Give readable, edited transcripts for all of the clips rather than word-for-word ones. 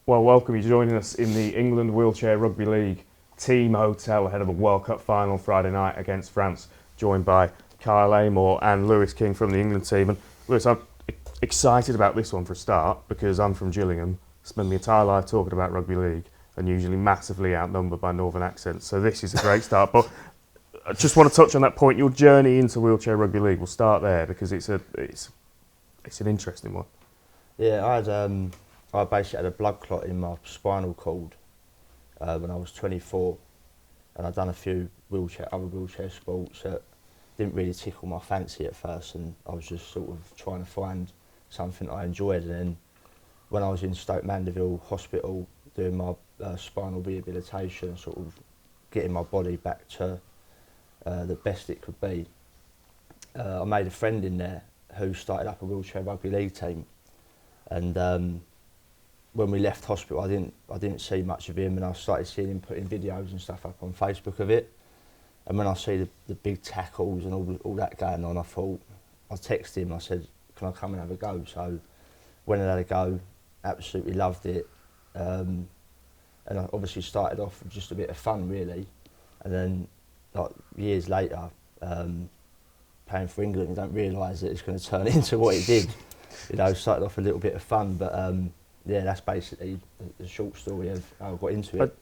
Well, welcome. You're joining us in the England Wheelchair Rugby League team hotel ahead of the World Cup final Friday night against France, joined by Kyle Amor and Lewis King from the England team. And Lewis, I'm excited about this one for a start because I'm from Gillingham, spend my entire life talking about rugby league and usually massively outnumbered by northern accents. So this is a great start. But I just want to touch on that point. Your journey into Wheelchair Rugby League, we'll start there because it's an interesting one. Yeah, I basically had a blood clot in my spinal cord when I was 24, and I'd done a few other wheelchair sports that didn't really tickle my fancy at first, and I was just sort of trying to find something I enjoyed. And then when I was in Stoke Mandeville Hospital doing my spinal rehabilitation, sort of getting my body back to the best it could be, I made a friend in there who started up a wheelchair rugby league team, and when we left hospital, I didn't see much of him, and I started seeing him putting videos and stuff up on Facebook of it. And when I see the big tackles and all that going on, I texted him. I said, "Can I come and have a go?" So went and had a go. Absolutely loved it, and I obviously started off with just a bit of fun, really. And then, like years later, playing for England, you don't realise that it's going to turn into what it did. You know, started off a little bit of fun, but yeah, that's basically the short story of how I got into it.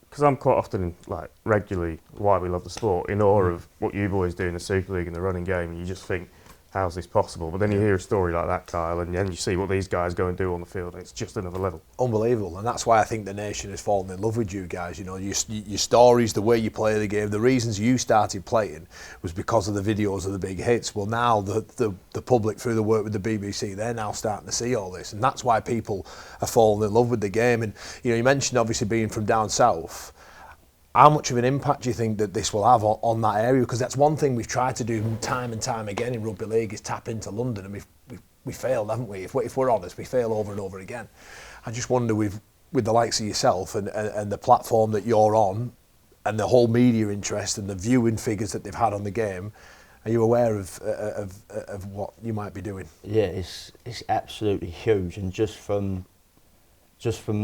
Because I'm quite often, like, regularly, why we love the sport, in awe of what you boys do in the Super League and the running game, and you just think, how's this possible? But then you hear a story like that, Kyle, and then you see what these guys go and do on the field, and it's just another level. Unbelievable, and that's why I think the nation has fallen in love with you guys. You know, your stories, the way you play the game, the reasons you started playing was because of the videos of the big hits. Well, now the public, through the work with the BBC, they're now starting to see all this, and that's why people are falling in love with the game. And you know, you mentioned obviously being from down south. How much of an impact do you think that this will have on that area? Because that's one thing we've tried to do time and time again in rugby league is tap into London, and we failed, haven't we? If we're honest, we fail over and over again. I just wonder with the likes of yourself and the platform that you're on, and the whole media interest and the viewing figures that they've had on the game, are you aware of what you might be doing? Yeah, it's absolutely huge, and just from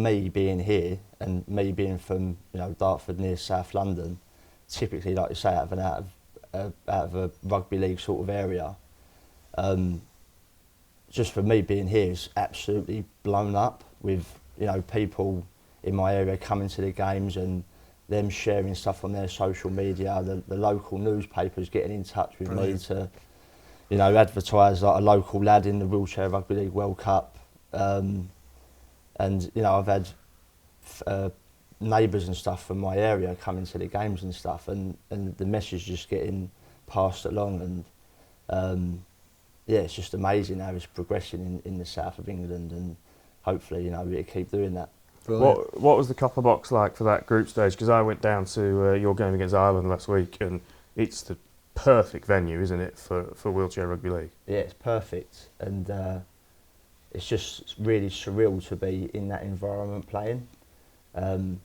me being here and me being from, you know, Dartford near South London, typically, like you say, out of a rugby league sort of area, just for me being here is absolutely blown up with, you know, people in my area coming to the games and them sharing stuff on their social media, the local newspapers getting in touch with me to, you know, advertise like a local lad in the Wheelchair Rugby League World Cup. And you know, I've had neighbours and stuff from my area coming to the games and stuff, and the message just getting passed along, and yeah, it's just amazing how it's progressing in the south of England, and hopefully, you know, it'll keep doing that. What was the copper box like for that group stage? Because I went down to your game against Ireland last week, and it's the perfect venue, isn't it, for Wheelchair Rugby League? Yeah, it's perfect, and it's just really surreal to be in that environment playing. You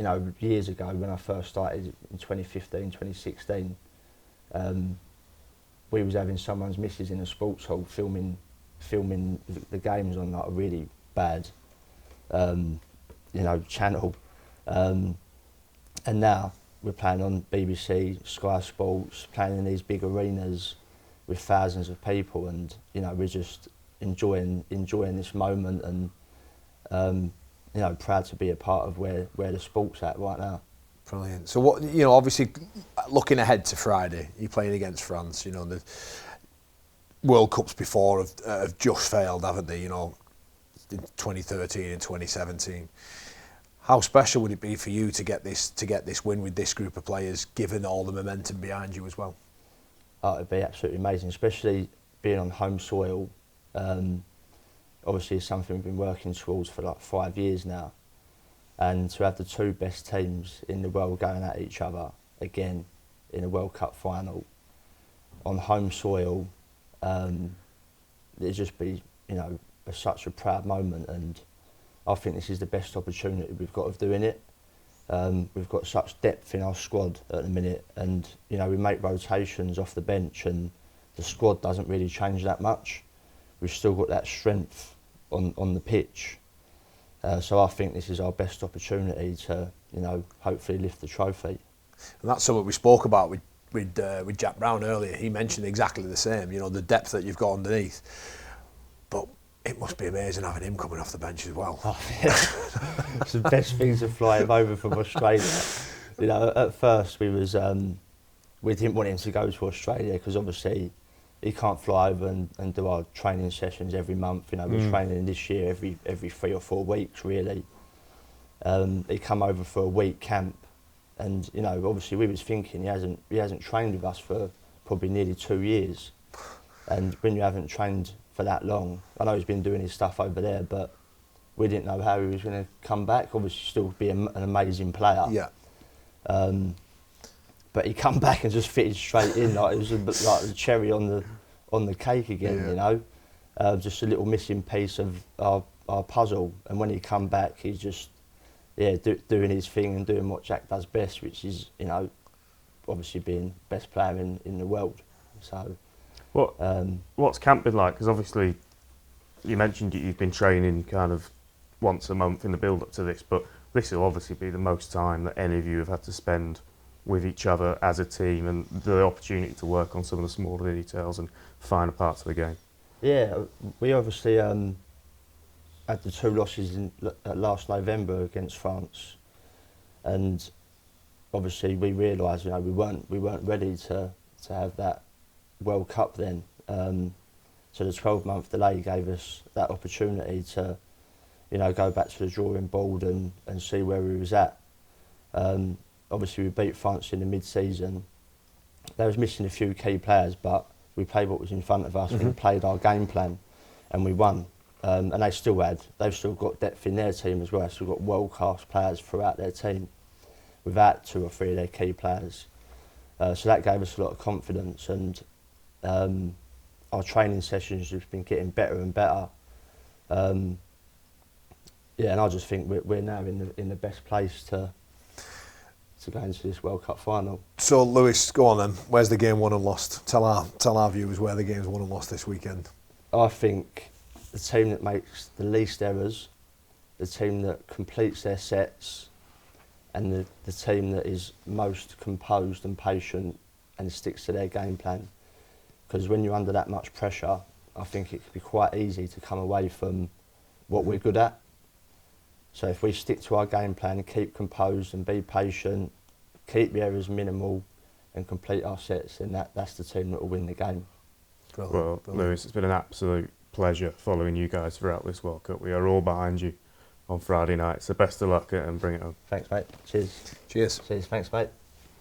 know, years ago when I first started in 2015, 2016, we was having someone's missus in a sports hall filming the games on like a really bad, you know, channel. And now we're playing on BBC, Sky Sports, playing in these big arenas with thousands of people, and you know, we're just enjoying this moment, and you know, proud to be a part of where the sport's at right now. Brilliant. So what, you know, obviously looking ahead to Friday, you're playing against France. You know, the World Cups before have just failed, haven't they? You know, in 2013 and 2017. How special would it be for you to get this win with this group of players, given all the momentum behind you as well? Oh, it'd be absolutely amazing, especially being on home soil. Obviously it's something we've been working towards for like 5 years now, and to have the two best teams in the world going at each other again in a World Cup final on home soil, it'd just be, you know, such a proud moment, and I think this is the best opportunity we've got of doing it. We've got such depth in our squad at the minute, and you know, we make rotations off the bench and the squad doesn't really change that much. We've still got that strength on the pitch, So I think this is our best opportunity to, hopefully lift the trophy. And that's something we spoke about with Jack Brown earlier. He mentioned exactly the same, the depth that you've got underneath. But it must be amazing having him coming off the bench as well. Oh, yeah. It's the best thing to fly him over from Australia. At first we didn't want him to go to Australia because obviously he can't fly over and do our training sessions every month. We're training this year every 3 or 4 weeks really. He come over for a week camp, and obviously we was thinking he hasn't trained with us for probably nearly 2 years, and when you haven't trained for that long, I know he's been doing his stuff over there, but we didn't know how he was going to come back. Obviously still be an amazing player. Yeah. But he come back and just fitted straight in, like it was like the cherry on the cake again. Just a little missing piece of our puzzle. And when he come back, he's just doing his thing and doing what Jack does best, which is obviously being best player in the world. So what's camp been like? Because obviously you mentioned you've been training kind of once a month in the build up to this, but this will obviously be the most time that any of you have had to spend with each other as a team, and the opportunity to work on some of the smaller details and finer parts of the game. Yeah, we obviously had the 2 losses last November against France, and obviously we realised we weren't ready to have that World Cup then. So the 12-month delay gave us that opportunity to go back to the drawing board and see where we was at. Obviously we beat France in the mid-season. They was missing a few key players, but we played what was in front of us. We played our game plan and we won. And they've still got depth in their team as well. They've still got world-class players throughout their team without 2 or 3 of their key players. So that gave us a lot of confidence, and our training sessions have been getting better and better. And I just think we're now in the best place to go into this World Cup final. So Lewis, go on then. Where's the game won and lost? Tell our viewers where the game's won and lost this weekend. I think the team that makes the least errors, the team that completes their sets, and the team that is most composed and patient and sticks to their game plan. Because when you're under that much pressure, I think it can be quite easy to come away from what we're good at. So if we stick to our game plan, keep composed and be patient, keep the errors minimal and complete our sets, then that's the team that will win the game. Well, Lewis, it's been an absolute pleasure following you guys throughout this World Cup. We are all behind you on Friday night, so best of luck and bring it home. Thanks, mate. Cheers. Cheers. Cheers. Thanks, mate.